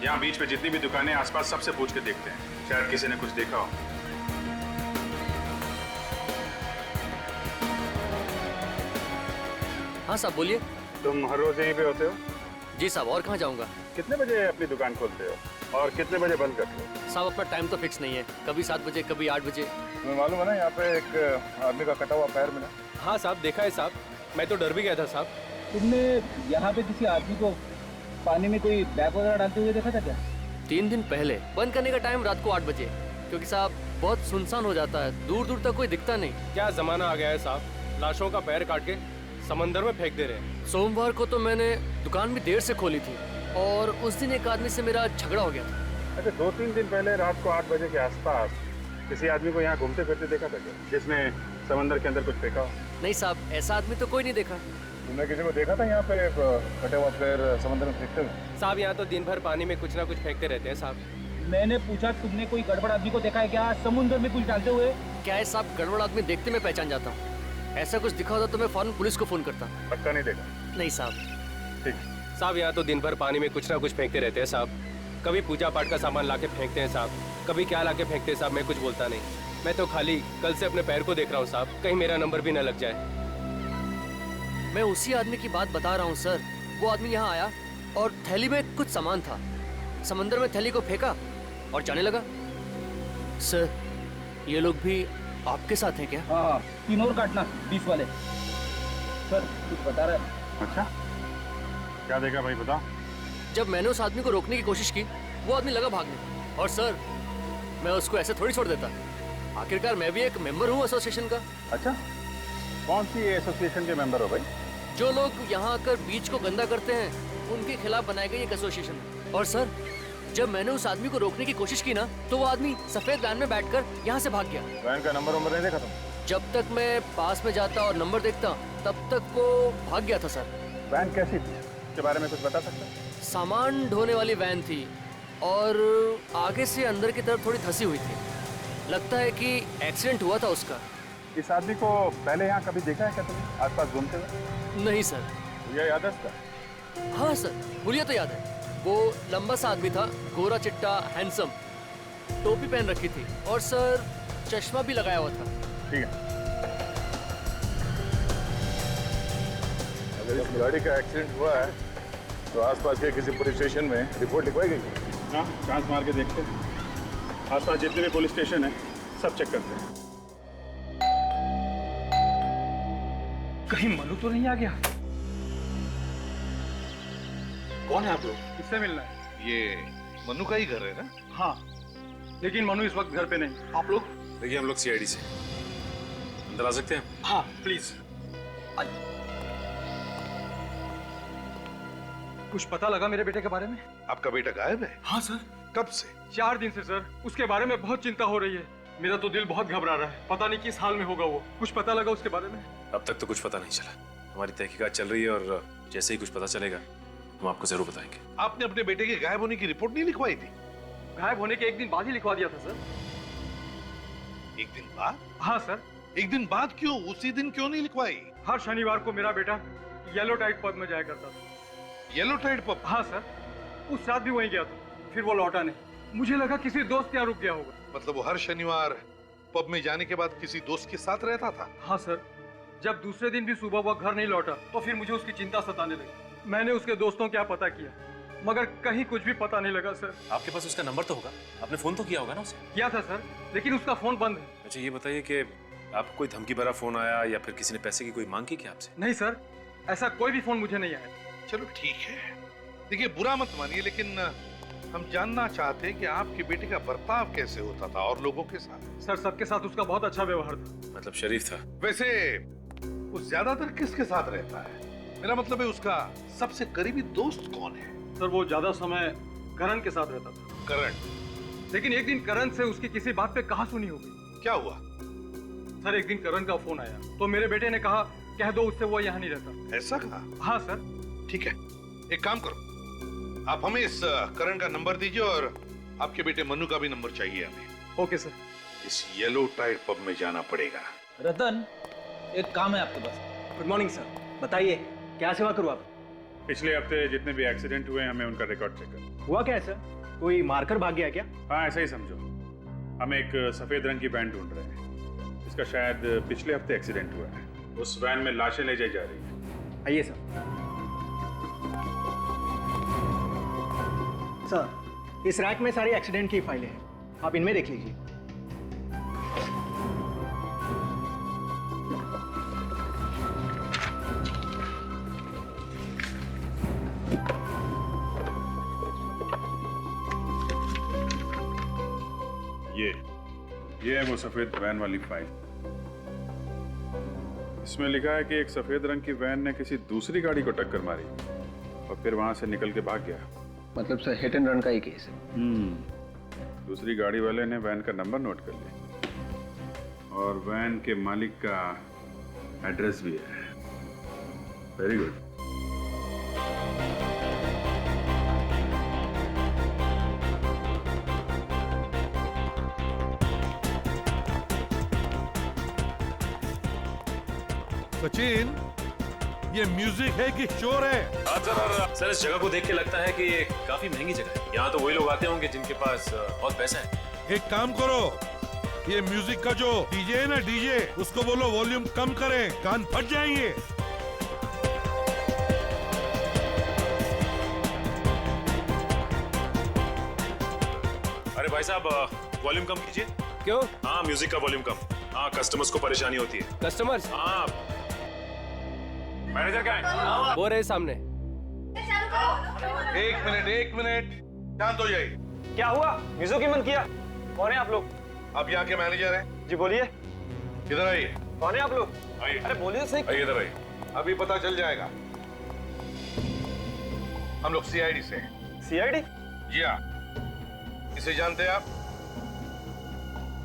यहाँ बीच पे जितनी भी दुकानें आसपास सबसे पूछ के देखते हैं, शायद किसी ने कुछ देखा हो। हाँ साहब बोलिए। तुम हर रोज यहीं पे होते हो? जी साहब, और कहाँ जाऊँगा। कितने बजे अपनी दुकान खोलते हो और कितने बजे बंद करते हो? साहब अपना टाइम तो फिक्स नहीं है, कभी 7 बजे कभी 8 बजे। तुम्हें मालूम है ना यहाँ पे एक आदमी का कटा हुआ पैर मिला? हाँ साहब देखा है साहब, मैं तो डर भी गया था साहब। तुमने यहाँ पे किसी आदमी को पानी में कोई बैग वगैरह डालते हुए देखा था क्या? 3 दिन पहले। बंद करने का टाइम रात को 8 बजे, क्योंकि साहब बहुत सुनसान हो जाता है, दूर दूर तक कोई दिखता नहीं। क्या जमाना आ गया है साहब, लाशों का पैर काट के समंदर में फेंक दे रहे हैं। सोमवार को तो मैंने दुकान भी देर से खोली थी और उस दिन एक आदमी से मेरा झगड़ा हो गया था। अच्छा, 2-3 दिन पहले रात को 8 बजे के आसपास किसी आदमी को यहाँ घूमते फिरते देखा था क्या, जिसने समंदर के अंदर कुछ फेंका हो? नहीं साहब, ऐसा आदमी तो कोई नहीं देखा। तुमने किसी को देखा था यहाँ पे कटे हुआ पैर समंदर में फेंकते हुए? साहब यहाँ तो दिन भर पानी में कुछ ना कुछ फेंकते रहते हैं साहब। मैंने पूछा तुमने कोई गड़बड़ आदमी को देखा है क्या समुद्र में कुछ डालते हुए? क्या है साहब, गड़बड़ आदमी देखते मैं पहचान जाता हूँ। ऐसा कुछ दिखा होता तो मैं फौरन पुलिस को फोन करता। पक्का नहीं देखा? नहीं साहब। ठीक। साहब यहाँ तो दिन भर पानी में कुछ ना कुछ फेंकते रहते हैं साहब। कभी पूजा पाठ का सामान लाके फेंकते हैं साहब, कभी क्या लाके फेंकते हैं साहब, मैं कुछ बोलता नहीं। मैं तो खाली कल से अपने पैर को देख रहा हूँ साहब, कहीं मेरा नंबर भी न लग जाए। मैं उसी आदमी की बात बता रहा हूँ सर। वो आदमी यहाँ आया और थैली में कुछ सामान था, समंदर में थैली को फेंका और जाने लगा। सर ये लोग भी आपके साथ हैं क्या? हाँ, 3 और काटना 20 वाले। सर कुछ बता रहा है। अच्छा, क्या देखा भाई, बताओ। जब मैंने उस आदमी को रोकने की कोशिश की, वो आदमी लगा भागने। और सर मैं उसको ऐसे थोड़ी छोड़ देता, आखिरकार मैं भी एक मेंबर हूँ एसोसिएशन का। अच्छा, कौन सी एसोसिएशन के मेंबर हो भाई? जो लोग यहाँ आकर बीच को गंदा करते हैं उनके खिलाफ बनाई गई एक एसोसिएशन है। और सर जब मैंने उस आदमी को रोकने की कोशिश की ना, तो वो आदमी सफेद वैन में बैठकर यहाँ से भाग गया। वैन का नंबर नहीं देखा तुम? जब तक मैं पास में जाता और नंबर देखता तब तक वो भाग गया था सर। वैन कैसी थी, इसके बारे में कुछ बता सकते? सामान ढोने वाली वैन थी और आगे से अंदर की तरफ थोड़ी धंसी हुई थी। लगता है कि एक्सीडेंट हुआ था उसका। इस आदमी को पहले यहाँ कभी देखा है क्या तुमने, आसपास घूमते हुए? नहीं सर। ये याद है इसका? हाँ सर, हुलिया तो याद है। वो लंबा सा आदमी था, गोरा चिट्टा हैंडसम, टोपी पहन रखी थी और सर चश्मा भी लगाया हुआ था। ठीक है। अगर इस गाड़ी का एक्सीडेंट हुआ है तो आसपास के किसी पुलिस स्टेशन में रिपोर्ट लिखवाई गई? हाँ, चांस मार के देखते हैं। आसपास जितने भी पुलिस स्टेशन है सब चेक करते हैं। कहीं मनु तो नहीं आ गया? कौन है आप लोग? किससे मिलना है? ये मनु का ही घर है ना? हाँ, लेकिन मनु इस वक्त घर पे नहीं। आप लोग? देखिए, हम लोग सीआईडी से अंदर आ सकते हैं? हाँ प्लीज। कुछ पता लगा मेरे बेटे के बारे में? आपका बेटा गायब है? हाँ सर। कब से? 4 दिन से सर। उसके बारे में बहुत चिंता हो रही है। मेरा तो दिल बहुत घबरा रहा है, पता नहीं किस हाल में होगा वो। कुछ पता लगा उसके बारे में? अब तक तो कुछ पता नहीं चला। हमारी तहकीकात चल रही है और जैसे ही कुछ पता चलेगा हम आपको जरूर बताएंगे। आपने अपने बेटे के गायब होने की रिपोर्ट नहीं लिखवाई थी? गायब होने के 1 दिन बाद ही लिखवा दिया था सर। 1 दिन बाद? हाँ सर। 1 दिन बाद क्यों? उसी दिन क्यों नहीं लिखवाई? हर शनिवार को मेरा बेटा येलो टाइड पब में जाया करता था। Yellow tide pub? हाँ सर, उस रात भी वहीं गया था, फिर वो लौटा नहीं। मुझे लगा किसी दोस्त के यहाँ रुक गया होगा। मतलब वो हर शनिवार पब में जाने के बाद किसी दोस्त के साथ रहता था? हाँ सर। जब दूसरे दिन भी सुबह वो घर नहीं लौटा तो फिर मुझे उसकी चिंता सताने लगी। मैंने उसके दोस्तों क्या पता किया, मगर कहीं कुछ भी पता नहीं लगा सर। आपके पास उसका नंबर तो होगा, आपने फोन तो किया होगा ना उसे? किया था सर, लेकिन उसका फोन बंद है। अच्छा ये बताइए कि आपको कोई धमकी भरा फोन आया या फिर किसी ने पैसे की कोई मांग की क्या आपसे? नहीं सर, ऐसा कोई भी फोन मुझे नहीं आया। चलो ठीक है, देखिए बुरा मत मानिए, लेकिन हम जानना चाहते हैं कि आपके बेटे का बर्ताव कैसे होता था और लोगों के साथ? सर सबके साथ उसका बहुत अच्छा व्यवहार था। मतलब शरीफ था? वैसे वो ज्यादातर किसके साथ रहता है? मेरा मतलब है उसका सबसे करीबी दोस्त कौन है? सर वो ज्यादा समय करण के साथ रहता था। करण? लेकिन एक दिन करण से उसकी किसी बात पे कहा सुनी हो गई। क्या हुआ? सर एक दिन करण का फोन आया तो मेरे बेटे ने कहा कह दो उससे वो यहाँ नहीं रहता। ऐसा कहा? हाँ सर। ठीक है, एक काम करो, आप हमें इस करण का नंबर दीजिए और आपके बेटे मनु का भी नंबर चाहिए हमें। Okay sir. इस येलो टाइड पब में जाना पड़ेगा। रतन, एक काम है आपके पास। गुड मॉर्निंग सर, बताइए क्या सेवा करूँ आप? पिछले हफ्ते जितने भी एक्सीडेंट हुए हमें उनका रिकॉर्ड चेक कर। हुआ क्या है सर? कोई मारकर भाग गया क्या? हाँ ऐसा ही समझो। हम एक सफेद रंग की वैन ढूंढ रहे हैं। इसका शायद पिछले हफ्ते एक्सीडेंट हुआ है। उस वैन में लाशें ले जाई जा रही हैं। आइए सर। सर, इस रैक में सारी एक्सीडेंट की फाइलें हैं, आप इनमें देख लीजिए। ये है वो सफेद वैन वाली फाइल। इसमें लिखा है कि एक सफेद रंग की वैन ने किसी दूसरी गाड़ी को टक्कर मारी और फिर वहां से निकल के भाग गया। मतलब सर हिट एंड रन का ही केस है। दूसरी गाड़ी वाले ने वैन का नंबर नोट कर लिया और वैन के मालिक का एड्रेस भी है। Very good. सचिन, ये म्यूजिक है कि शोर है? सर इस जगह को देख के लगता है कि ये काफी महंगी जगह है। यहाँ तो वही लोग आते होंगे जिनके पास बहुत पैसा है। एक काम करो, ये म्यूजिक का जो डीजे है ना डीजे, उसको बोलो वॉल्यूम कम करें, कान फट जाएंगे। अरे भाई साहब वॉल्यूम कम कीजिए। क्यों? हाँ म्यूजिक का वॉल्यूम कम। हाँ कस्टमर्स को परेशानी होती है। कस्टमर्स? हाँ मैनेजर क्या है? वो रहे सामने। एक मिनट शांत हो जाइए। क्या हुआ? म्यूजिक की मन किया? कौन है आप लोग? आप यहाँ के मैनेजर हैं? जी बोलिए। इधर आइए। कौन है आप लोग? आइए। अरे बोलिए सही। आइए इधर आइए। अभी पता चल जाएगा। हम लोग सीआईडी से हैं। सीआईडी? जी हाँ। इसे जानते हैं आप?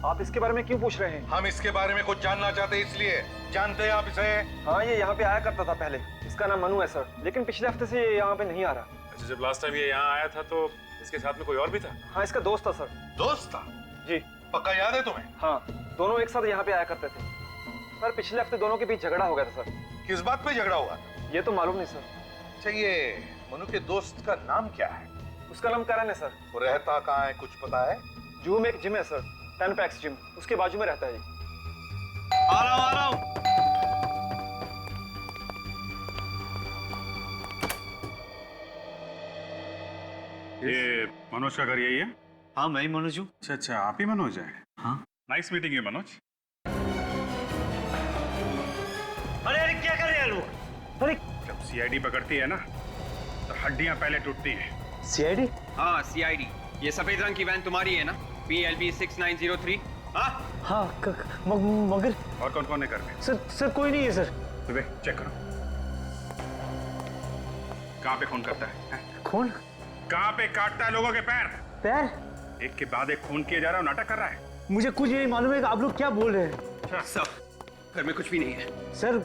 आप इसके बारे में क्यों पूछ रहे हैं? हम इसके बारे में कुछ जानना चाहते हैं इसलिए। जानते हैं आप इसे? हाँ, ये यहाँ पे आया करता था पहले। इसका नाम मनु है सर, लेकिन पिछले हफ्ते से ये यहाँ पे नहीं आ रहा। अच्छा जब लास्ट टाइम ये यहाँ आया था तो इसके साथ में कोई और भी था? हाँ, इसका दोस्त था सर। दोस्त था? जी। पक्का याद है तुम्हें? हाँ, दोनों एक साथ यहाँ पे आया करते थे। पर पिछले हफ्ते दोनों के बीच झगड़ा हो गया था सर। किस बात पे झगड़ा हुआ? ये तो मालूम नहीं सर। अच्छा ये मनु के दोस्त का नाम क्या है? उसका नाम करण है सर। वो रहता कहाँ है कुछ पता है? जूहू में एक जिम है सर, 10 पैक्स जिम, उसके बाजू में रहता है। आ रहा हूँ। ये मनोज का घर यही है? हाँ, मैं ही मनोज हूँ। अच्छा आप ही मनोज हैं? हाँ। Nice meeting you Manoj. अरे क्या कर रहे हैं लोग? अरे जब सीआईडी पकड़ती है ना तो हड्डियां पहले टूटती हैं। सीआईडी? हाँ सीआईडी। ये सफेद रंग की वैन तुम्हारी है ना? PLB 6903। हाँ हाँ, मगर और कौन कौन है घर में? सर कोई नहीं है सर। सुबह चेक करो कहाँ पे खून करता है? खून? कहाँ पे काटता है लोगों के पैर? पैर? एक के बाद एक खून किया जा रहा है, नाटक कर रहा है। मुझे कुछ नहीं मालूम है कि आप लोग क्या बोल रहे हैं। सर घर में कुछ भी नहीं है। सर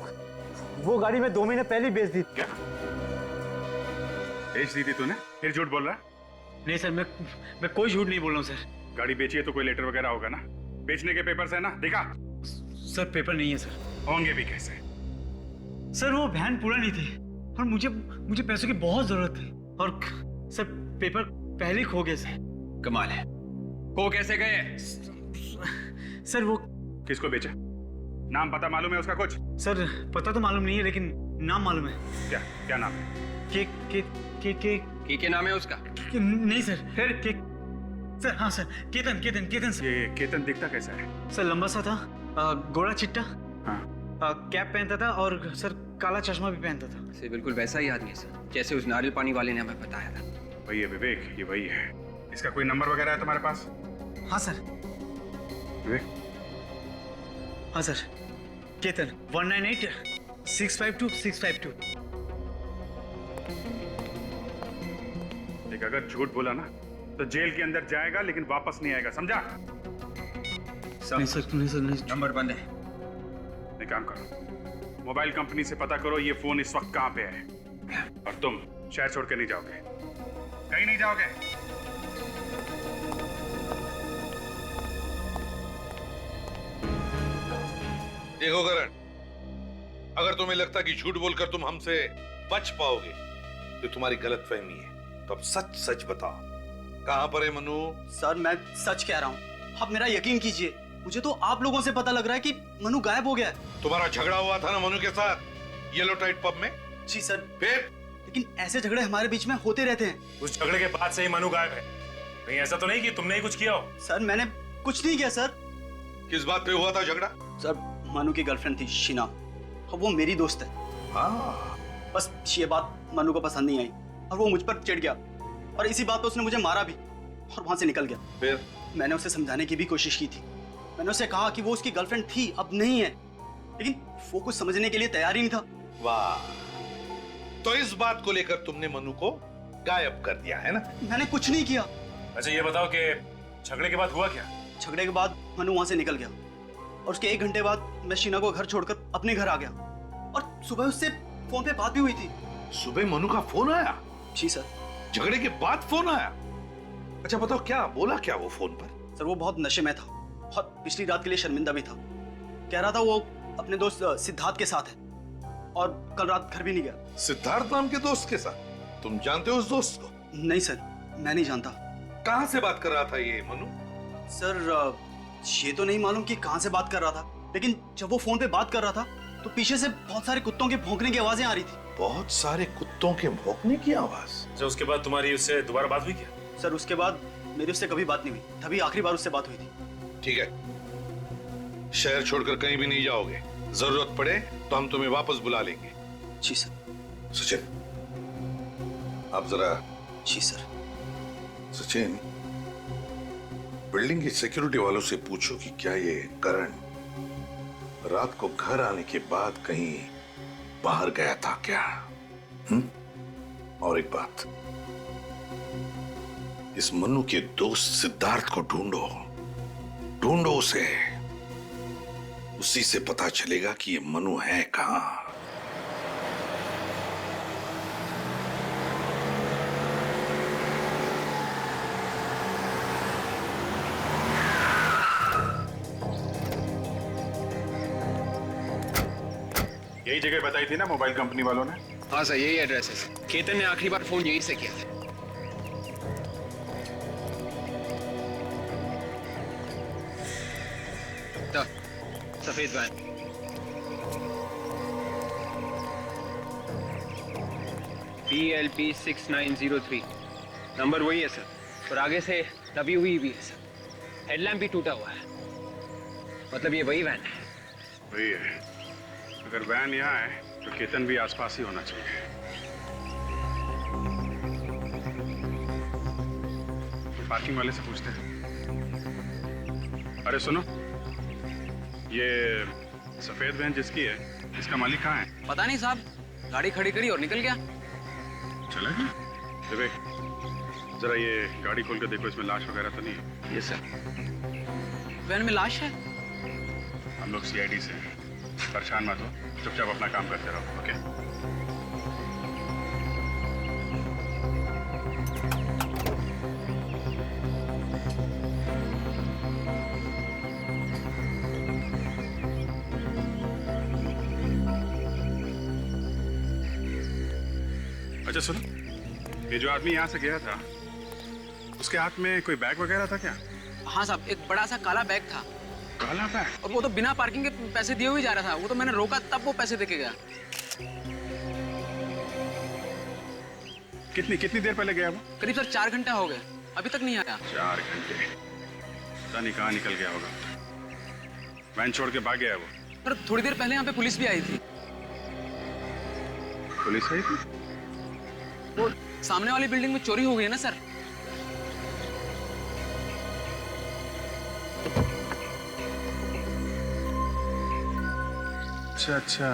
वो गाड़ी मैं 2 महीने पहले बेच दी। क्या बेच दी थी तूने? फिर झूठ बोल रहा है? नहीं सर, मैं कोई झूठ नहीं बोल रहा हूँ सर। गाड़ी बेची है तो कोई लेटर वगैरह होगा ना? बेचने के पेपर्स है ना? दिखा। सर पेपर नहीं है सर। होंगे भी कैसे? सर वो वैन पूरा नहीं थी और मुझे पैसों की बहुत जरूरत थी और सर पेपर पहले ही खो गए सर। कमाल है। को कैसे गए? सर वो किसको बेचा? नाम पता मालूम है उसका कुछ? सर पता तो मालूम नहीं है लेकिन नाम मालूम है। क्या नाम है? के नाम है उसका? नहीं सर। फिर सर हाँ सर, केतन सर। ये केतन दिखता कैसा है? सर लंबा सा था, गोरा चिट्टा, हाँ। कैप पहनता था और सर काला चश्मा भी पहनता था। सर बिल्कुल वैसा ही आदमी है सर, जैसे उस नारियल पानी वाले ने हमें बताया था। वही है विवेक, ये वही है। इसका कोई नंबर वगैरह है तुम्हारे पास? हाँ सर। विवेक? हाँ सर, केतन 198652 देख अगर झूठ बोला ना तो जेल के अंदर जाएगा लेकिन वापस नहीं आएगा, समझा? नहीं सर नहीं। नंबर बंद है। एक काम करो, मोबाइल कंपनी से पता करो ये फोन इस वक्त कहाँ पे है और तुम शहर छोड़ के नहीं जाओगे, कहीं नहीं जाओगे। देखो करण, अगर तुम्हें लगता कि झूठ बोलकर तुम हमसे बच पाओगे जो तुम्हारी गलतफहमी है। तो अब सच सच बताओ, कहां पर है मनु? सर मैं सच कह रहा हूँ, आप मेरा यकीन कीजिए, मुझे तो आप लोगों से पता लग रहा है कि मनु गायब हो गया है। तुम्हारा झगड़ा हुआ था ना मनु के साथ येलो टाइट पब में? जी सर। फिर? लेकिन ऐसे झगड़े हमारे बीच में होते रहते हैं। उस झगड़े के बाद से ही मनु गायब है। कहीं ऐसा तो नहीं कि तुमने ही कुछ किया हो? सर मैंने कुछ नहीं किया सर। किस बात पे हुआ था झगड़ा? सर मनु की गर्लफ्रेंड थी शीना, और वो मेरी दोस्त है। हाँ, बस ये बात मनु को पसंद नहीं आई और वो मुझ पर चिढ़ गया, और इसी बात पे उसने मुझे मारा भी और वहां से निकल गया। फिर? मैंने उसे समझाने की भी कोशिश की थी। मैंने उसे कहा कि वो उसकी गर्लफ्रेंड थी, अब नहीं है, लेकिन वो कुछ समझने के लिए तैयार ही नहीं था। वाह, तो इस बात को लेकर तुमने मनु को गायब कर दिया है ना? मैंने कुछ नहीं किया। अच्छा ये बताओ कि झगड़े के बाद हुआ क्या? झगड़े के बाद मनु वहां से निकल गया, और उसके 1 घंटे बाद मैं शीना को घर छोड़कर अपने घर आ गया, और सुबह उससे फोन पे बात भी हुई थी। सुबह मनु का फोन आया? जी सर। झगड़े के बाद फोन आया? अच्छा बताओ, क्या बोला क्या वो फोन पर? सर वो बहुत नशे में था और पिछली रात के लिए शर्मिंदा भी था। कह रहा था वो अपने दोस्त सिद्धार्थ के साथ है, और कल रात घर भी नहीं गया। सिद्धार्थ नाम के दोस्त के साथ? तुम जानते हो उस दोस्त को? नहीं सर, मैं नहीं जानता। कहां से बात कर रहा था ये मनु? सर ये तो नहीं मालूम कि कहां से बात कर रहा था, लेकिन जब वो फोन पे बात कर रहा था तो पीछे से बहुत सारे कुत्तों के भौंकने की आवाजें आ रही थी। बहुत सारे कुत्तों के भौंकने की आवाज? अच्छा उसके बाद तुम्हारी उससे दोबारा बात हुई क्या? सर उसके बाद मेरी उससे कभी बात नहीं हुई, तभी आखिरी बार उससे बात हुई थी। ठीक है, शहर छोड़कर कहीं भी नहीं जाओगे। जरूरत पड़े तो हम तुम्हें वापस बुला लेंगे। जी सर। सचिन, आप जरा। जी सर। सचिन, बिल्डिंग की सिक्योरिटी वालों से पूछो कि क्या ये करण रात को घर आने के बाद कहीं बाहर गया था क्या? और एक बात, इस मनु के दोस्त सिद्धार्थ को ढूंढो, ढूंढो उसे। उसी से पता चलेगा कि ये मनु है कहां। यही जगह बताई थी ना मोबाइल कंपनी वालों ने? हाँ सर, यही एड्रेस है सर। केतन ने आखिरी बार फोन यहीं से किया था। सफेद वैन। PLP 6903 नंबर वही है सर, और आगे से दबी हुई भी है सर। हेडलैम्प भी टूटा हुआ है, मतलब ये वही वैन है। वही है। अगर वैन यहाँ है तो केतन भी आसपास ही होना चाहिए। पार्किंग वाले से पूछते हैं। अरे सुनो, ये सफेद वैन जिसकी है, इसका मालिक कहाँ है? पता नहीं साहब, गाड़ी खड़ी करी और निकल गया। चला गया? विवेक, जरा ये गाड़ी खोल कर देखो, इसमें लाश वगैरह तो नहीं है? ये सर, वैन में लाश है। हम लोग CID से हैं, परेशान मत हो, चुपचाप अपना काम करते रहो। ओके? अच्छा सुनो, ये जो आदमी यहाँ से गया था, उसके हाथ में कोई बैग वगैरह था क्या? हाँ साहब, एक बड़ा सा काला बैग था। काला बैग? और वो तो बिना पार्किंग के पैसे दिए हुए जा रहा था। वो तो मैंने रोका तब वो पैसे देके गया। कितनी देर पहले गया वो? करीब सर 4 घंटे हो गए, अभी तक नहीं आया। 4 घंटे? पता नहीं कहाँ निकल गया होगा। वैन छोड़ के भाग गया वो। पर थोड़ी देर पहले यहाँ पे पुलिस भी आई थी। पुलिस आई थी? वो सामने वाली बिल्डिंग में चोरी हो गई है ना सर। अच्छा,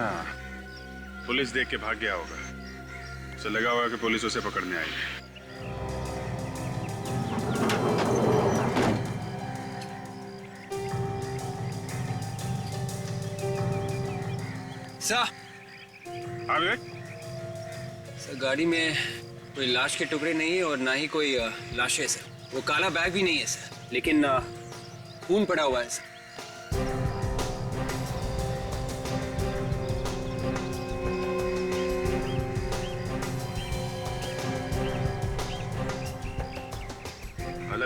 पुलिस देख के भाग गया होगा। उसे लगा होगा कि पुलिस उसे पकड़ने आई है। सर, हाँ विवेक? सर गाड़ी में कोई लाश के टुकड़े नहीं है और ना ही कोई लाशें सर। वो काला बैग भी नहीं है सर, लेकिन खून पड़ा हुआ है सर।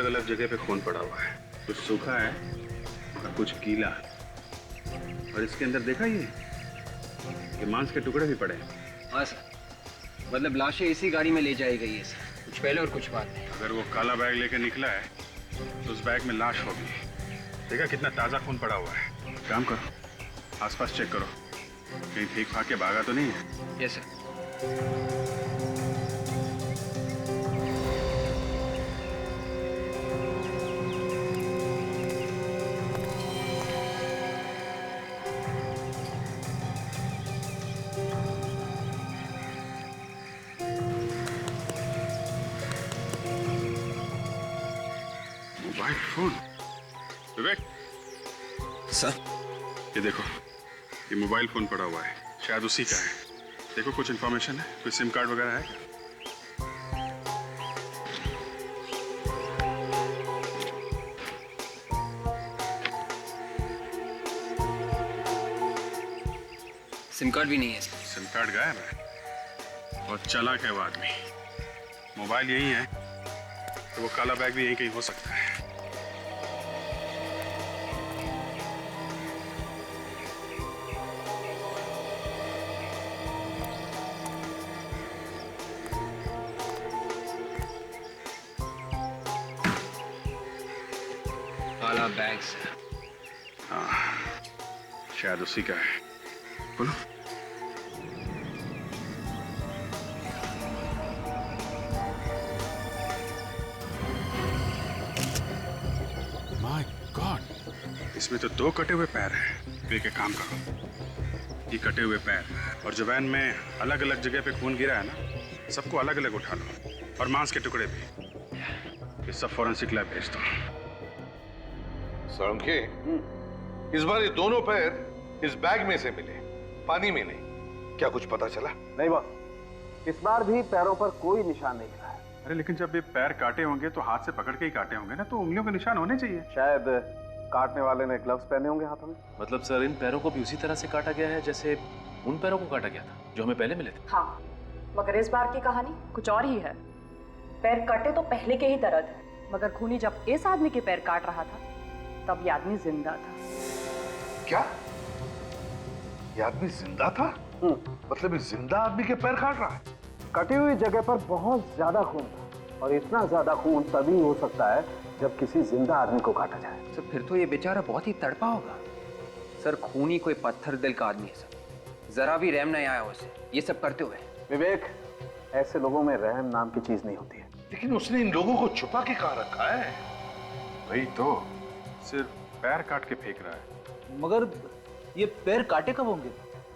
अलग अलग जगह पे खून पड़ा हुआ है, कुछ सूखा है और कुछ गीला है। और इसके अंदर देखा ये मांस के टुकड़े भी पड़े हैं। हाँ सर, मतलब लाशें इसी गाड़ी में ले जाई गई है सर, कुछ पहले और कुछ बाद में। अगर वो काला बैग लेके निकला है तो उस बैग में लाश होगी। देखा कितना ताजा खून पड़ा हुआ है। काम करो, आसपास चेक करो, कहीं ठीक भाग के भागा तो नहीं है। Yes sir. Mobile phone. Vivek sir, ये देखो, ये मोबाइल फोन पड़ा हुआ है, शायद उसी का है। देखो कुछ इन्फॉर्मेशन है, कोई सिम कार्ड वगैरह है? सिम कार्ड भी नहीं है सर। सिम कार्ड गायब है। और चालाक है वो आदमी। मोबाइल यही है तो वो काला बैग भी यहीं कहीं हो सकता है। काला बैग सर। शायद उसी का है। बोलो। माय गॉड, इसमें तो 2 कटे हुए पैर हैं। तो एक काम करो, ये कटे हुए पैर और जो वैन में अलग अलग जगह पे खून गिरा है ना, सबको अलग अलग उठा लो और मांस के टुकड़े भी। ये सब फॉरेंसिक लैब भेज दो। साळुंखे, इस बार ये दोनों पैर इस बैग में से मिले, पानी में नहीं। क्या कुछ पता चला? नहीं बॉस, इस बार भी पैरों पर कोई निशान नहीं मिला है। अरे लेकिन जब ये पैर काटे होंगे तो हाथ से पकड़ के ही काटे होंगे ना, तो उंगलियों के निशान होने चाहिए। शायद काटने वाले ने ग्लव्स पहने होंगे हाथों में। मतलब सर इन पैरों को भी उसी तरह से काटा गया है जैसे उन पैरों को काटा गया था जो हमें पहले मिले थे। हाँ, मगर इस बार की कहानी कुछ और ही है। पैर कटे तो पहले के ही तरह थे, मगर खूनी जब इस आदमी के पैर काट रहा था तब ये आदमी जिंदा था। क्या? ये आदमी जिंदा था? मतलब इस जिंदा आदमी के पैर काट रहा है? कटी हुई जगह पर बहुत ज्यादा खून था, और इतना ज्यादा खून तभी हो सकता है जब किसी जिंदा आदमी को काटा जाए। सर फिर तो ये बेचारा बहुत ही तड़पा होगा। सर खूनी कोई पत्थर दिल का आदमी है सर, जरा भी रहम नहीं आया उसे ये सब करते हुए। विवेक, ऐसे लोगों में रहम नाम की चीज नहीं होती है। लेकिन उसने इन लोगों को छुपा के कहाँ रखा है? वही तो, सिर्फ पैर काट के फेंक रहा है। मगर ये पैर काटे कब होंगे?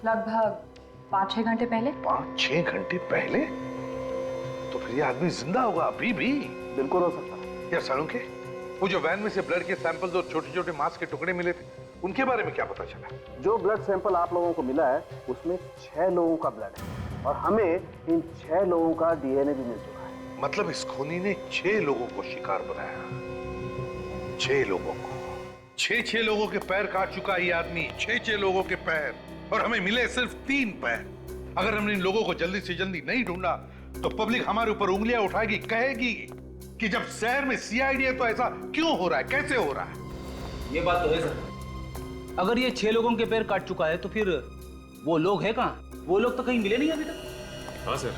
लगभग 5-6 घंटे पहले। 5-6 घंटे पहले? तो फिर ये आदमी जिंदा होगा अभी भी? बिल्कुल हो सकता है। या साळुंखे, वो जो वैन में से ब्लड के सैंपल्स और छोटे छोटे मांस के टुकड़े मिले थे, उनके बारे में क्या पता चला? जो ब्लड सैंपल आप लोगों को मिला है उसमें 6 लोगों का ब्लड है, और हमें इन 6 लोगों का डीएनए भी मिल चुका है। मतलब इस खूनी ने 6 लोगों को शिकार बनाया। 6 लोगों को। 6 लोगों के पैर काट चुका ये आदमी। 6 लोगों के पैर, और हमें मिले सिर्फ 3 पैर। अगर हमने इन लोगों को जल्दी से जल्दी नहीं ढूंढा तो पब्लिक हमारे ऊपर उंगलियां उठाएगी, कहेगी कि जब शहर में सीआईडी है तो ऐसा क्यों हो रहा है, कैसे हो रहा है? ये बात तो है सर। अगर ये 6 लोगों के पैर काट चुका है तो फिर वो लोग हैं कहाँ? वो लोग तो कहीं मिले नहीं अभी तक। हाँ सर,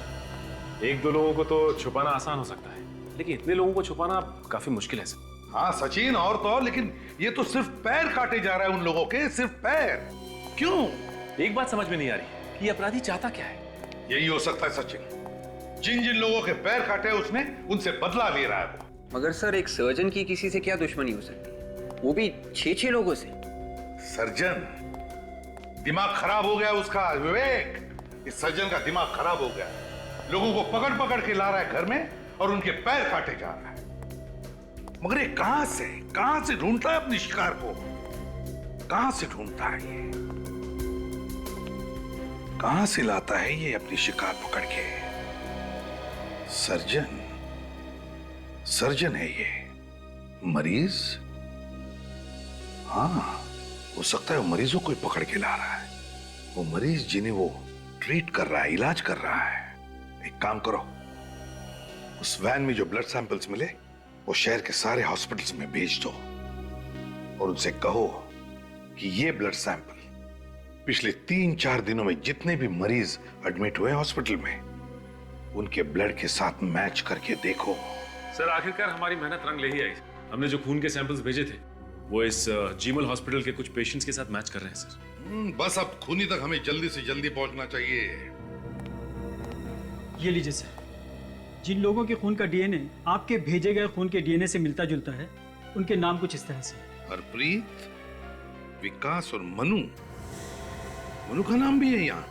1-2 लोगों को तो छुपाना आसान हो सकता है, लेकिन इतने लोगों को छुपाना काफी मुश्किल है सर। हाँ सचिन, और तो और, लेकिन ये तो सिर्फ पैर काटे जा रहा है उन लोगों के, सिर्फ पैर। क्यों? एक बात समझ में नहीं आ रही कि अपराधी चाहता क्या है। यही हो सकता है सचिन, जिन जिन लोगों के पैर काटे उसने, उनसे बदला ले रहा है वो। मगर सर एक सर्जन की किसी से क्या दुश्मनी हो सकती है, वो भी 6 लोगों से। सर्जन? दिमाग खराब हो गया उसका विवेक। इस सर्जन का दिमाग खराब हो गया, लोगों को पकड़ पकड़ के ला रहा है घर में और उनके पैर काटे जा रहा है। मगर ये कहां से ढूंढता है अपने शिकार को? कहां से ढूंढता है ये? कहां से लाता है ये अपनी शिकार पकड़ के? सर्जन है ये। मरीज? हाँ, हो सकता है वो मरीजों को ही पकड़ के ला रहा है। वो मरीज जिन्हें वो ट्रीट कर रहा है, इलाज कर रहा है। एक काम करो, उस वैन में जो ब्लड सैंपल्स मिले वो शहर के सारे हॉस्पिटल्स में भेज दो और उनसे कहो कि ये ब्लड सैंपल पिछले 3-4 दिनों में जितने भी मरीज एडमिट हुए हॉस्पिटल में उनके ब्लड के साथ मैच करके देखो। सर आखिरकार हमारी मेहनत रंग ले ही आई। हमने जो खून के सैंपल्स भेजे थे वो इस जीमल हॉस्पिटल के कुछ पेशेंट्स के साथ मैच कर रहे हैं सर। बस अब खूनी तक हमें जल्दी से जल्दी पहुंचना चाहिए। ये लीजिए सर, जिन लोगों के खून का डीएनए आपके भेजे गए खून के डीएनए से मिलता जुलता है उनके नाम कुछ इस तरह से। हरप्रीत, विकास और मनु। मनु का नाम भी है यहाँ।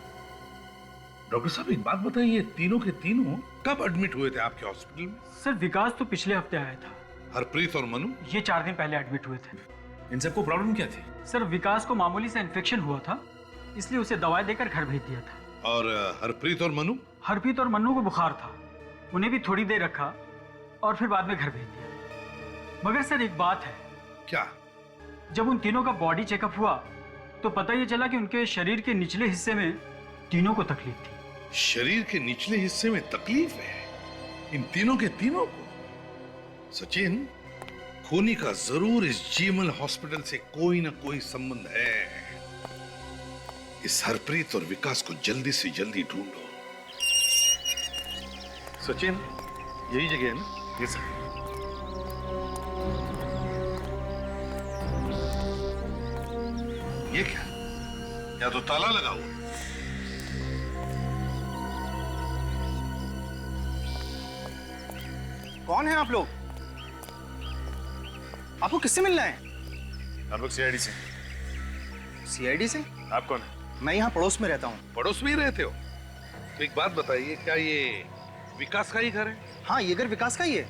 डॉक्टर साहब एक बात बताइए, तीनों के तीनों कब एडमिट हुए थे आपके हॉस्पिटल में? सर विकास तो पिछले हफ्ते आया था। हरप्रीत और मनु? ये 4 दिन पहले एडमिट हुए थे। इन सबको प्रॉब्लम क्या थी? सर विकास को मामूली सा इन्फेक्शन हुआ था, इसलिए उसे दवाई देकर घर भेज दिया था। और हरप्रीत और मनु? हरप्रीत और मनु को बुखार था, उन्हें भी थोड़ी देर रखा और फिर बाद में घर भेज दिया। मगर सर एक बात है। क्या? जब उन तीनों का बॉडी चेकअप हुआ तो पता ये चला कि उनके शरीर के निचले हिस्से में तीनों को तकलीफ थी। शरीर के निचले हिस्से में तकलीफ है इन तीनों के तीनों को? सचिन, खूनी का जरूर इस जीमल हॉस्पिटल से कोई ना कोई संबंध है। इस हरप्रीत और विकास को जल्दी से जल्दी ढूंढो। सचिन, यही जगह है ना? ये सर। ये क्या? या तो ताला लगा हुआ। कौन है आप लोग? आपको किससे मिलना है? हम लोग सीआईडी से। सीआईडी से? आप कौन है? मैं यहाँ पड़ोस में रहता हूँ। पड़ोस में ही रहते हो? तो एक बात बताइए, क्या ये विकास का ही घर है? हाँ, ये घर विकास का ही है।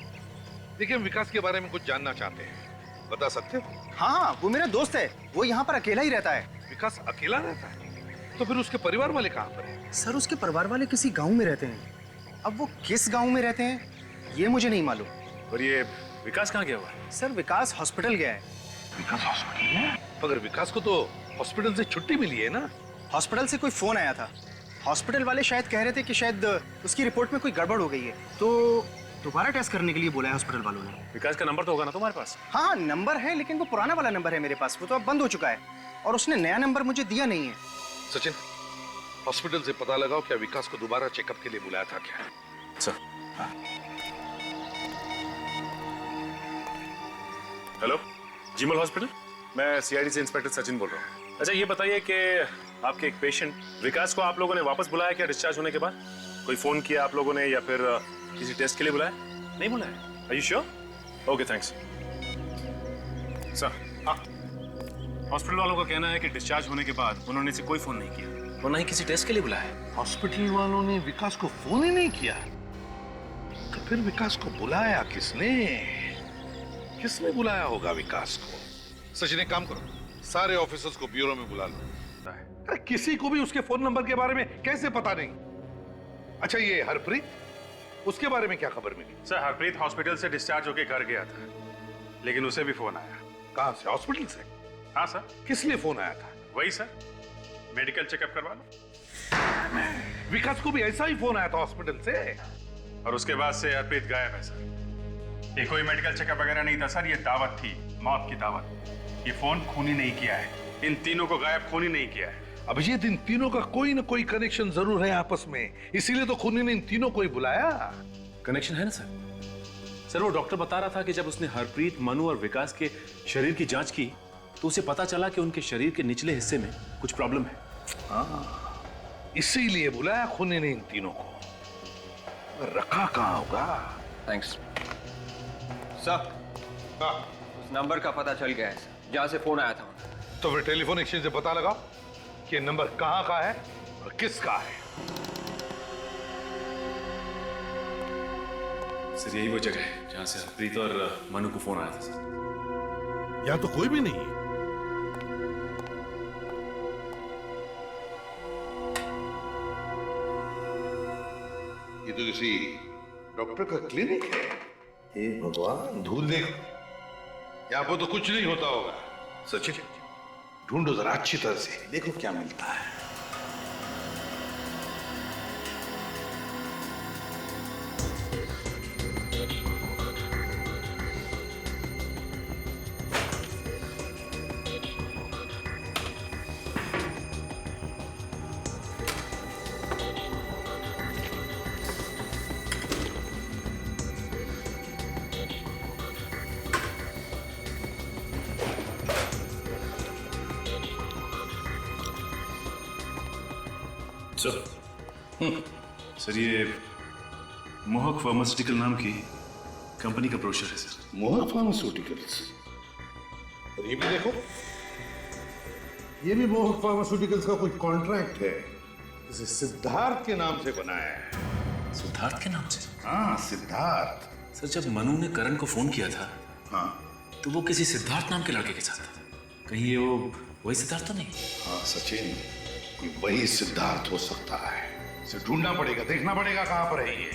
देखिए, हम विकास के बारे में कुछ जानना चाहते हैं, बता सकते हो? हाँ, वो मेरा दोस्त है, वो यहाँ पर अकेला ही रहता है। विकास अकेला रहता है? तो फिर उसके परिवार वाले कहाँ पर हैं? सर उसके परिवार वाले किसी गांव में रहते हैं। अब वो किस गांव में रहते हैं ये मुझे नहीं मालूम। और ये विकास कहाँ गया हुआ है? सर विकास हॉस्पिटल गया है। विकास हॉस्पिटल गया? मगर विकास को तो हॉस्पिटल से छुट्टी मिली है ना? हॉस्पिटल से कोई फोन आया था, हॉस्पिटल वाले शायद कह रहे थे कि शायद उसकी रिपोर्ट में कोई गड़बड़ हो गई है, तो दोबारा टेस्ट करने के लिए बोला है हॉस्पिटल वालों ने। विकास का नंबर तो होगा ना तुम्हारे पास? हाँ नंबर है, लेकिन वो पुराना वाला नंबर है मेरे पास, वो तो अब बंद हो चुका है और उसने नया नंबर मुझे दिया नहीं है। सचिन, हॉस्पिटल से पता लगाओ क्या विकास को दोबारा चेकअप के लिए बुलाया था क्या? सर। हेलो, जीमल हॉस्पिटल, मैं सीआईडी से इंस्पेक्टर सचिन बोल रहा हूँ। अच्छा ये बताइए कि आपके एक पेशेंट विकास को आप लोगों ने वापस बुलाया क्या डिस्चार्ज होने के बाद? कोई फोन किया आप लोगों ने या फिर किसी टेस्ट के लिए बुलाया? नहीं बुलाया? Are you sure? Okay thanks. Sir, हाँ, हॉस्पिटल वालों का कहना है कि डिस्चार्ज होने के बाद उन्होंने इसे कोई फोन नहीं किया और ना ही किसी टेस्ट के लिए बुलाया। हॉस्पिटल वालों ने विकास को फोन ही नहीं किया? तो फिर विकास को बुलाया किसने? किसने बुलाया होगा विकास को? सचिन एक काम करो, सारे ऑफिसर्स को ब्यूरो में बुला लो। अरे किसी को भी उसके फोन नंबर के बारे में कैसे पता नहीं? अच्छा ये हरप्रीत, उसके बारे में क्या खबर मिली? सर हरप्रीत हॉस्पिटल से डिस्चार्ज होके घर गया था, लेकिन उसे भी फोन आया। कहां से? हॉस्पिटल से? हाँ सर। किस लिए फोन आया था? वही सर, मेडिकल चेकअप करवा लो। विकास को भी ऐसा ही फोन आया था हॉस्पिटल से? और उसके बाद से हरप्रीत गायब है सर। ये कोई मेडिकल चेकअप वगैरह नहीं था सर, ये दावत थी, मौत की दावत। ये फोन खूनी नहीं किया है, इन तीनों को गायब खूनी नहीं किया है। अभिजीत, इन तीनों का कोई ना कोई कनेक्शन जरूर है आपस में, इसीलिए तो खूनी ने इन तीनों को ही बुलाया। कनेक्शन है ना सर? सर वो डॉक्टर बता रहा था कि जब उसने हरप्रीत, मनु और विकास के शरीर की जांच की तो उसे पता चला कि उनके शरीर के निचले हिस्से में कुछ प्रॉब्लम है। हाँ, इसीलिए बुलाया खूनी ने इन तीनों को। रखा कहाँ होगा? Thanks sir. उस नंबर का पता चल गया है सर, जहां से फोन आया था। तो फिर टेलीफोन एक्सचेंज से पता लगाओ कि नंबर कहां का है और किसका है। सर यही वो जगह है जहां से हरप्रीत और मनु को फोन आया था सर। यहाँ तो कोई भी नहीं है। ये तो किसी डॉक्टर का क्लिनिक है। हे भगवान, धूल देखो, यहाँ पर तो कुछ नहीं होता होगा। सचिन ढूंढो जरा अच्छी तरह से, देखो क्या मिलता है। सर ये मोहक फार्मास्यूटिकल नाम की कंपनी का ब्रोशर है सर। मोहक फार्मास्यूटिकल्स। और ये भी देखो, ये भी मोहक फार्मास्यूटिकल्स का कोई कॉन्ट्रैक्ट है, इसे सिद्धार्थ के नाम से बनाया है। सिद्धार्थ के नाम से? हाँ, सिद्धार्थ। सर जब मनु ने करण को फोन किया था, हाँ, तो वो किसी सिद्धार्थ नाम के लड़के के साथ था। कहीं ये वो वही सिद्धार्थ तो नहीं? हाँ सचिन, ये वही सिद्धार्थ हो सकता है। इसे ढूंढना पड़ेगा, देखना पड़ेगा कहां पर है ये।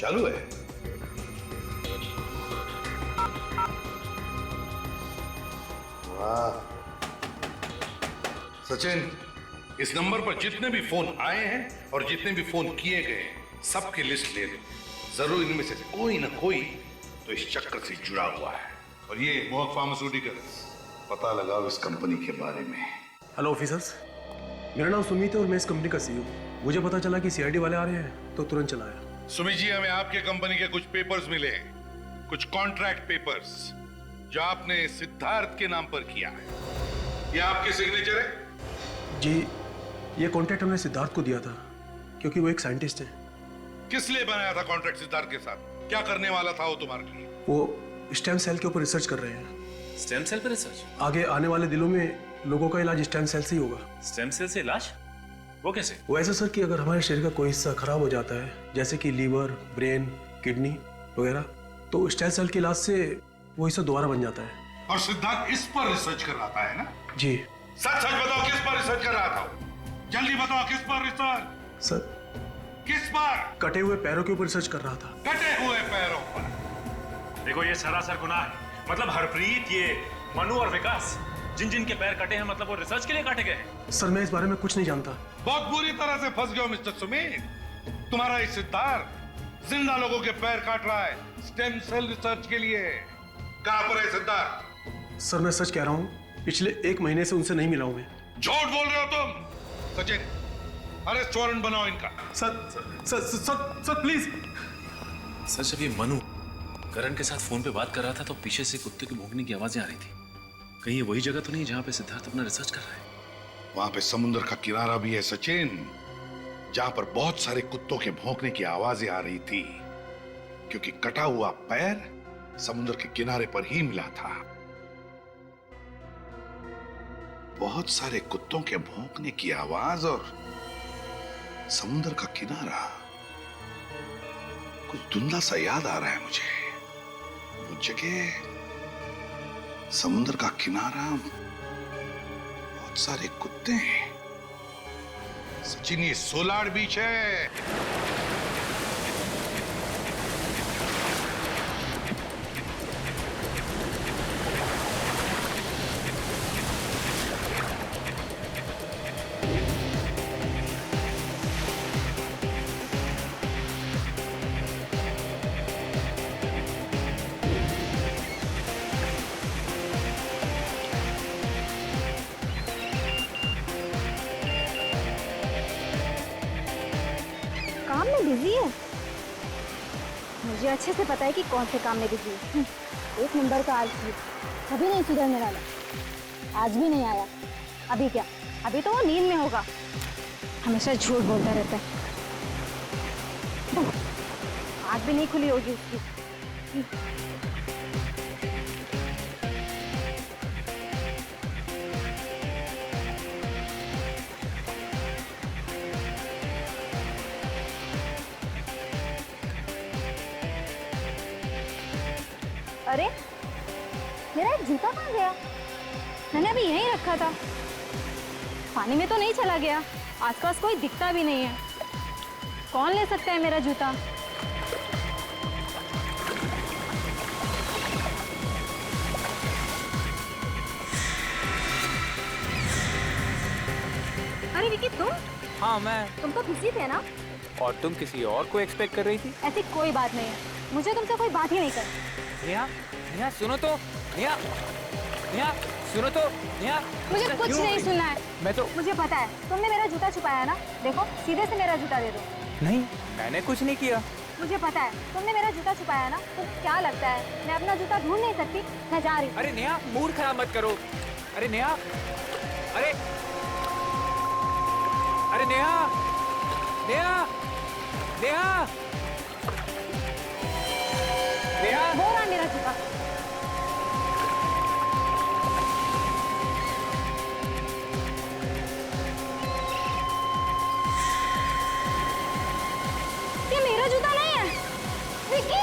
चालू है। वाह सचिन, इस नंबर पर जितने भी फोन आए हैं और जितने भी फोन किए गए सबकी लिस्ट ले लो। जरूर इनमें से कोई ना कोई तो इस चक्कर से जुड़ा हुआ है। और ये मोहक फार्मास्यूटिकल्स, पता लगाओ इस कंपनी के बारे में। हेलो ऑफिसर्स, मेरा नाम सुमित है और मैं इस कंपनी का सीईओ। मुझे पता चला कि सीआईडी वाले आ रहे हैं तो तुरंत चला आया। सुमित जी, हमें आपके कंपनी के कुछ पेपर्स मिले हैं, कुछ कॉन्ट्रैक्ट पेपर्स जो आपने सिद्धार्थ के नाम पर किया है। ये आपके सिग्नेचर है? जी, ये कॉन्ट्रैक्ट हमने सिद्धार्थ को दिया था क्योंकि वो एक साइंटिस्ट है। किस लिए बनाया था कॉन्ट्रैक्ट सिद्धार्थ के साथ? क्या करने वाला था वो तुम्हारे लिए? वो स्टेम सेल के ऊपर रिसर्च कर रहे हैं। स्टेम सेल पर रिसर्च? आगे आने वाले दिनों में लोगों का इलाज स्टेम सेल से ही होगा। स्टेम सेल से इलाज? वो कैसे? वो ऐसा सर कि अगर हमारे शरीर का कोई हिस्सा खराब हो जाता है, जैसे कि लीवर, ब्रेन, किडनी वगैरह, तो स्टेम सेल के इलाज से वो हिस्सा दोबारा बन जाता है। और सिद्धार्थ इस पर रिसर्च कर रहा था, है ना? जी। सच सच बताओ, किस पर रिसर्च कर रहा था? जल्दी बताओ, किस पर रिसर्च? सर, किस पर? कटे हुए पैरों के ऊपर रिसर्च कर रहा था। कटे हुए पैरों पर? देखो ये सरासर गुनाह है। मतलब हरप्रीत, ये मनु और विकास, जिन जिन के पैर कटे हैं, मतलब वो रिसर्च के लिए काटे गए हैं। सर मैं इस बारे में कुछ नहीं जानता। बहुत बुरी तरह से फंस गए हो मिस्टर सुमित। तुम्हारा ये सिद्धार्थ जिंदा लोगों के पैर काट रहा है स्टेम सेल रिसर्च के लिए। कहां पर है सिद्धार्थ? सर मैं सच कह रहा हूँ, पिछले 1 महीने से उनसे नहीं मिला हूं मैं। झूठ बोल रहे हो तुम। सचिन, अरेस्ट वारंट बनाओ इनका। Sir please. सर जब ये मनु करण के साथ फोन पे बात कर रहा था तो पीछे से कुत्ते के भौंकने की आवाजें आ रही थी। कहीं ये वही जगह तो नहीं जहां पे सिद्धार्थ अपना रिसर्च कर रहा है? वहां पे समुद्र का किनारा भी है सचिन, जहां पर बहुत सारे कुत्तों के भौंकने की आवाजें आ रही थी, क्योंकि कटा हुआ पैर समुद्र के किनारे पर ही मिला था। बहुत सारे कुत्तों के भौंकने की आवाज और समुद्र का किनारा, कुछ धुंधला सा याद आ रहा है मुझे। वो जगह, समुद्र का किनारा, बहुत सारे कुत्ते हैं। सचिन, ये सोलार बीच है। काम में बिजी है? मुझे अच्छे से पता है कि कौन से काम में बिजी है। 1 नंबर का आलसी, कभी नहीं सुधरने वाला। आज भी नहीं आया। अभी क्या? अभी तो वो नींद में होगा। हमेशा झूठ बोलता रहता है। आँख भी नहीं खुली होगी उसकी। अरे मेरा एक जूता कहाँ गया? मैंने अभी यहीं रखा था। पानी में तो नहीं चला गया? आसपास कोई दिखता भी नहीं है। कौन ले सकता है मेरा जूता? अरे विकी, तुम? हाँ मैं। तुम तो बिजी थे ना? और तुम किसी और को एक्सपेक्ट कर रही थी? ऐसी कोई बात नहीं है। मुझे तुमसे कोई बात ही नहीं करनी। नेहा, नेहा सुनो तो। नेहा, नेहा सुनो तो। नेहा, मुझे कुछ नहीं सुनना है। मैं तो। मुझे पता है तुमने मेरा जूता छुपाया है ना। देखो, सीधे से मेरा जूता दे दो। नहीं, मैंने कुछ नहीं किया। मुझे पता है तुमने मेरा जूता छुपाया है ना। तो क्या लगता है मैं अपना जूता ढूंढ नहीं सकती? मैं जा रही हूँ। अरे नेहा, मूड खराब मत करो। अरे नेहा, अरे अरे नेहा, नेहा, नेहा, नेहा, वो रहा मेरा जूता। ये मेरा जूता नहीं है, विक्की।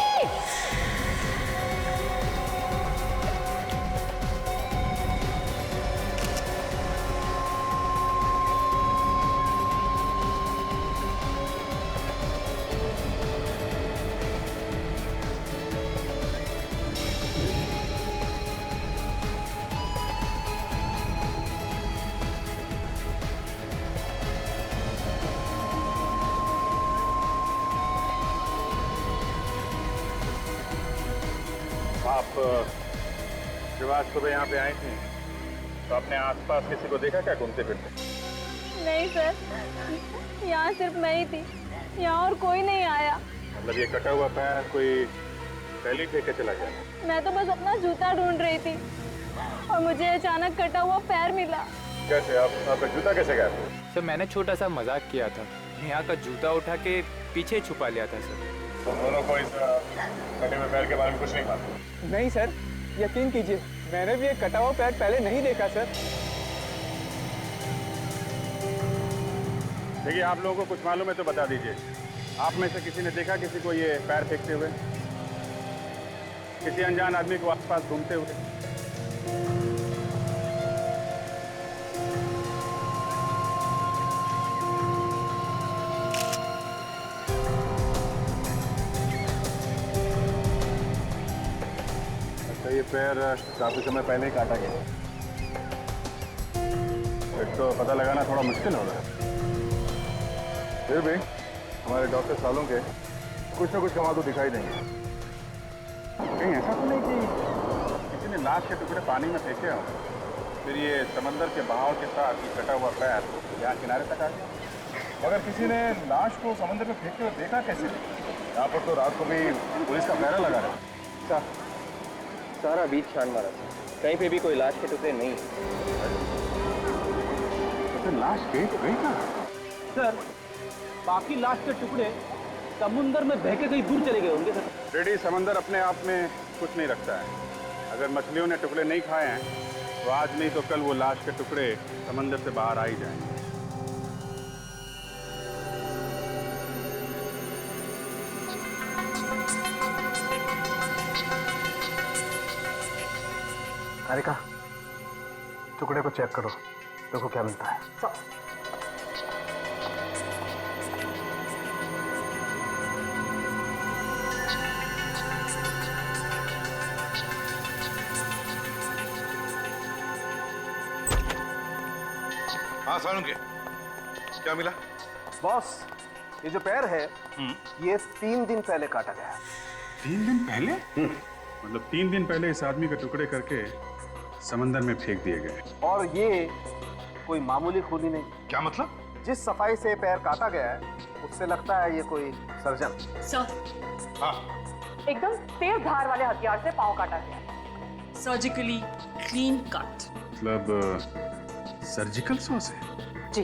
आप जब आज सुबह यहाँ पे आई थी तो आपने आसपास किसी को देखा क्या घूमते फिरते? नहीं सर, यहाँ सिर्फ मैं ही थी, यहाँ और कोई नहीं आया। मतलब ये कटा हुआ पैर कोई पहले फेंक के चला गया? मैं तो बस अपना जूता ढूंढ रही थी और मुझे अचानक कटा हुआ पैर मिला। कैसे? आपका जूता कैसे गया? सर मैंने छोटा सा मजाक किया था, नेहा का जूता उठा के पीछे छुपा लिया था सर। तुम दोनों को इस कटे हुए पैर के बारे में कुछ नहीं मालूम? नहीं सर, यकीन कीजिए मैंने भी एक कटा हुआ पैर पहले नहीं देखा सर। देखिए, आप लोगों को कुछ मालूम है तो बता दीजिए। आप में से किसी ने देखा किसी को ये पैर फेंकते हुए, किसी अनजान आदमी को आसपास घूमते हुए? अच्छा, ये पैर काफी समय पहले ही काटा गया। एक तो पता लगाना थोड़ा मुश्किल हो रहा है, फिर भी हमारे डॉक्टर सालों के कुछ ना कुछ कमा तो दिखाई देंगे। कहीं ऐसा तो नहीं कि किसी ने लाश के टुकड़े पानी में फेंके हो, फिर ये समंदर के बहाव के साथ ये कटा हुआ पैर यहाँ किनारे तक आ गया? मगर किसी ने लाश को समंदर में फेंकते हुए देखा कैसे? यहाँ पर तो रात को भी पुलिस का पहरा लगा रहा। सारा बीच छान मारा था, कहीं पे भी कोई लाश के टुकड़े नहीं। तो फिर लाश गई कहाँ? सर, बाकी लाश के टुकड़े समुंदर में बह के कहीं दूर चले गए होंगे सर। रेडी, समंदर अपने आप में कुछ नहीं रखता है। अगर मछलियों ने टुकड़े नहीं खाए हैं तो आज नहीं तो कल वो लाश के टुकड़े समंदर से बाहर आ ही जाएंगे। हारिका, टुकड़े को चेक करो, देखो क्या मिलता है। हाँ सालुंके, क्या मिला? बॉस, ये जो पैर है ये 3 दिन पहले काटा गया है। 3 दिन पहले? मतलब 3 दिन पहले इस आदमी के टुकड़े करके समंदर में फेंक दिए गए। और ये कोई मामूली खूनी नहीं। क्या मतलब? जिस सफाई से पैर काटा गया है उससे लगता है ये कोई सर्जन। सर, हाँ, एकदम तेज धार वाले हथियार से पांव काटा गया, सर्जिकली क्लीन कट। मतलब सर्जिकल सॉ से? जी।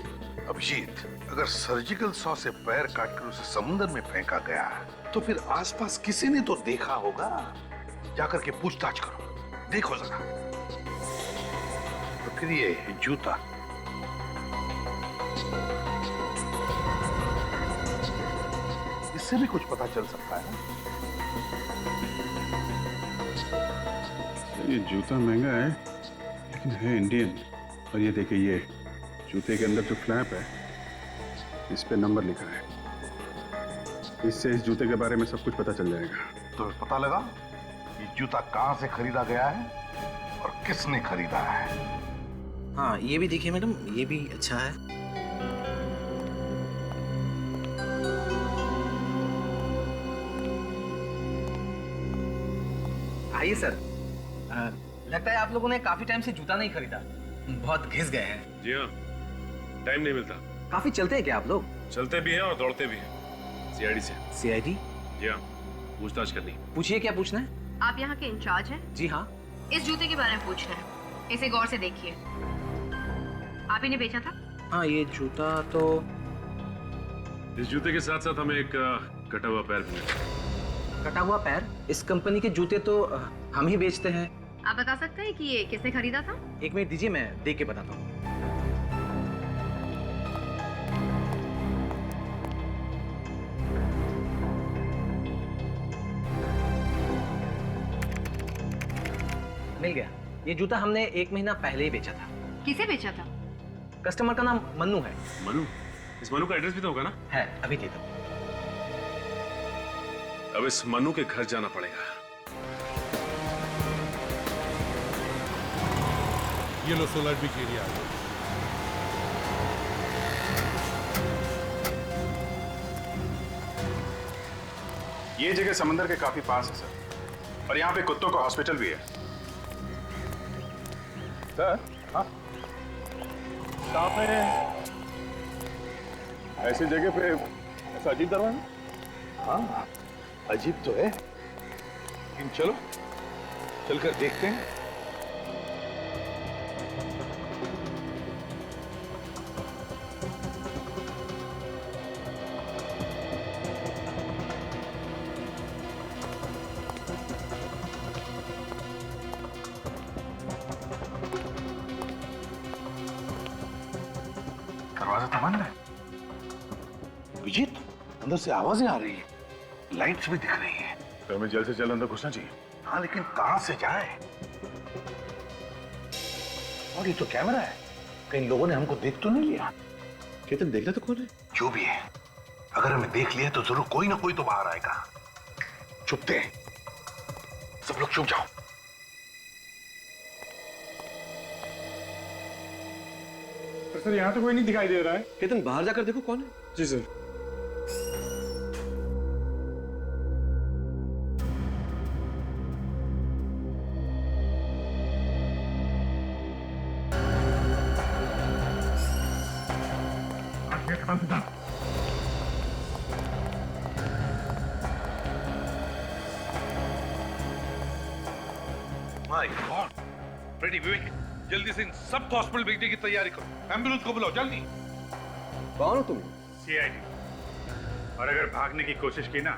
अभिजीत, अगर सर्जिकल सॉ से पैर काटकर उसे समुद्र में फेंका गया तो फिर आसपास किसी ने तो देखा होगा। जाकर के पूछताछ करो, देखो जरा। तो फिर ये जूता, इससे भी कुछ पता चल सकता है। ये जूता महंगा है लेकिन है इंडियन। और ये देखिए, ये जूते के अंदर जो फ्लैप है इस पे नंबर लिखा है। इससे इस जूते के बारे में सब कुछ पता चल जाएगा। तो पता लगा ये जूता कहां से खरीदा गया है और किसने खरीदा है। हाँ, ये भी देखिए मैडम, ये भी अच्छा है। आइए सर। लगता है आप लोगों ने काफी टाइम से जूता नहीं खरीदा, बहुत घिस गए हैं। जी हाँ, टाइम नहीं मिलता। काफी चलते हैं क्या आप लोग? चलते भी हैं और दौड़ते भी हैं। सीआईडी से। सीआईडी? जी हाँ, पूछताछ करनी। पूछिए, क्या पूछना है? आप यहाँ के इंचार्ज हैं? जी हाँ। इस जूते के बारे में पूछना है, इसे गौर से देखिए। आप ही ने बेचा था? हाँ, ये जूता तो इस जूते के साथ साथ हमें एक कटा हुआ पैर भी मिला। कटा हुआ पैर? इस कंपनी के जूते तो हम ही बेचते हैं। आप बता सकते हैं कि ये किसने खरीदा था? एक मिनट दीजिए, मैं देख के बताता हूँ। मिल गया। ये जूता हमने 1 महीना पहले ही बेचा था। किसे बेचा था? कस्टमर का नाम मन्नू है। मनु? इस मनु का एड्रेस भी तो होगा ना? है, अभी दे दो। अब इस मनु के घर जाना पड़ेगा। ये लो सोलर भी एरिया आ गया। ये जगह समंदर के काफी पास है सर, और यहाँ पे कुत्तों का हॉस्पिटल भी है। सर, हाँ, पे ऐसी जगह पे ऐसा अजीब दरवाजा? हाँ, अजीब तो है, लेकिन चलो चलकर देखते हैं। दरवाजा तो बंद है। विजीत, अंदर से आवाजें आ रही है, लाइट्स भी दिख रही है। तो हमें जल्द से जल्द अंदर घुसना चाहिए। हाँ, लेकिन कहां से जाएं? और ये तो कैमरा है, कहीं लोगों ने हमको देख तो नहीं लिया? केतन, देखना तो कौन है? जो भी है, अगर हमें देख लिया तो जरूर कोई ना कोई तो बाहर आएगा। चुपते, सब लोग चुप जाओ। सर, यहाँ तो कोई नहीं दिखाई दे रहा है। केतन, बाहर जाकर देखो कौन है। जी सर। माय गॉड, फ्रेडी, विवेक, जल्दी से इन सबको हॉस्पिटल भेजने की तैयारी करो। एम्बुलेंस को बुलाओ जल्दी। कौन हो तुम? सीआईडी। और अगर भागने की कोशिश की ना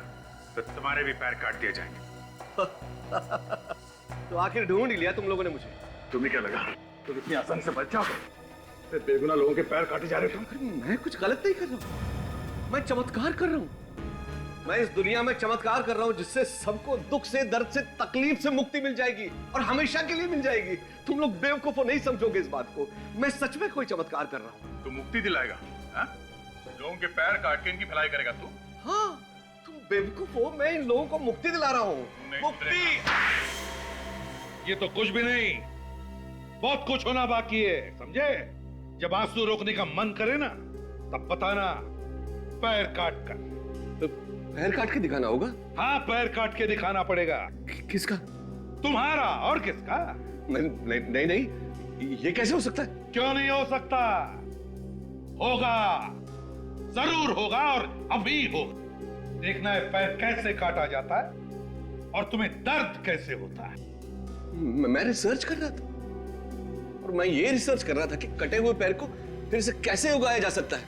तो तुम्हारे भी पैर काट दिए जाएंगे। तो आखिर ढूंढ ही लिया तुम लोगों ने मुझे। तुम्हें क्या लगा तुम इतनी आसानी से बच जाओगे? फिर बेगुनाह लोगों के पैर काटे जा रहे हो तुम। मैं कुछ गलत नहीं कर रहा हूँ, मैं चमत्कार कर रहा हूँ। मैं इस दुनिया में चमत्कार कर रहा हूँ जिससे सबको दुख से, दर्द से, तकलीफ से मुक्ति मिल जाएगी और हमेशा के लिए मिल जाएगी। तुम लोग बेवकूफ नहीं समझोगे इस बात को। मैं सच में कोई चमत्कार कर रहा हूँ। तू मुक्ति दिलाएगा? हाँ? लोगों के पैर काट के इनकी भलाई करेगा तू? हाँ, तुम बेवकूफ हो, मैं इन लोगों को मुक्ति दिला रहा हूँ। मुक्ति! ये तो कुछ भी नहीं, बहुत कुछ होना बाकी है, समझे? जब आंसू रोकने का मन करे ना, तब बताना, पैर काट कर। तो पैर काट के दिखाना होगा? हाँ, पैर काट के दिखाना पड़ेगा। किसका? तुम्हारा, और किसका? नहीं नहीं, ये कैसे हो सकता है? क्यों नहीं हो सकता? होगा, जरूर होगा, और अभी होगा। देखना है पैर कैसे काटा जाता है और तुम्हें दर्द कैसे होता है। मैं रिसर्च कर रहा था, और मैं ये रिसर्च कर रहा था कि कटे हुए पैर को फिर से कैसे उगाया जा सकता है,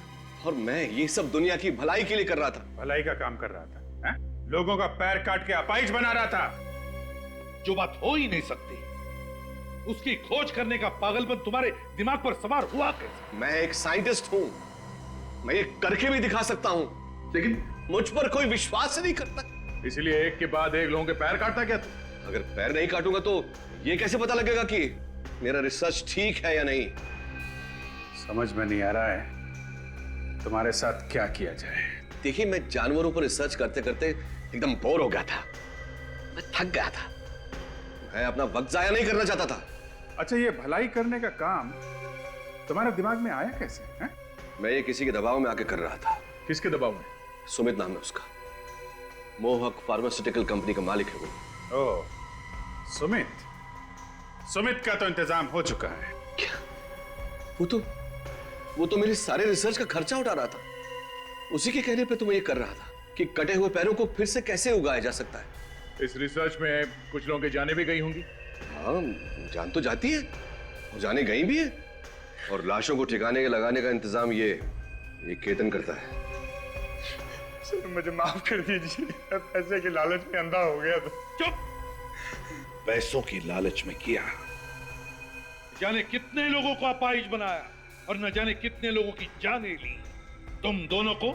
और मैं ये सब दुनिया की भलाई के लिए कर रहा था। भलाई का काम कर रहा था? लोगों का पैर काट के अपाहिज बना रहा था। जो बात हो ही नहीं सकती, उसकी खोज करने का पागलपन तुम्हारे दिमाग पर सवार हुआ कैसे? मैं एक साइंटिस्ट हूं, मैं ये करके भी दिखा सकता हूं, लेकिन मुझ पर कोई विश्वास नहीं करता। इसलिए एक के बाद एक लोगों के पैर काटता क्या तू? अगर पैर नहीं काटूंगा तो ये कैसे पता लगेगा कि मेरा रिसर्च ठीक है या नहीं? समझ में नहीं आ रहा है तुम्हारे साथ क्या किया जाए। देखिए, मैं जानवरों पर रिसर्च करते करते एकदम बोर हो गया था, मैं थक गया था। मैं अपना वक्त जाया नहीं करना चाहता था। अच्छा, ये भलाई करने का काम तुम्हारे दिमाग में आया कैसे है? मैं ये किसी के दबाव में आके कर रहा था। किसके दबाव में? सुमित नाम है उसका, मोहक फार्मास्यूटिकल कंपनी का मालिक है वो। ओह, सुमित। सुमित का तो इंतजाम हो चुका है। क्या? वो तो मेरे सारे रिसर्च का खर्चा उठा रहा था। उसी के कहने पे तो मैं ये कर रहा था कि कटे हुए पैरों को फिर से कैसे उगाया जा सकता है। इस रिसर्च में कुछ लोगों की जानें भी गई होंगी। हाँ, जान तो जाती है और जाने गई भी है, और लाशों को ठिकाने के लगाने का इंतजाम ये केतन करता है। सर मुझे माफ कर दीजिए, पैसे के लालच में अंधा हो गया तो। चुप! पैसों की लालच में किया, जाने कितने लोगों को अपाहिज बनाया और न जाने कितने लोगों की जानें ली। तुम दोनों को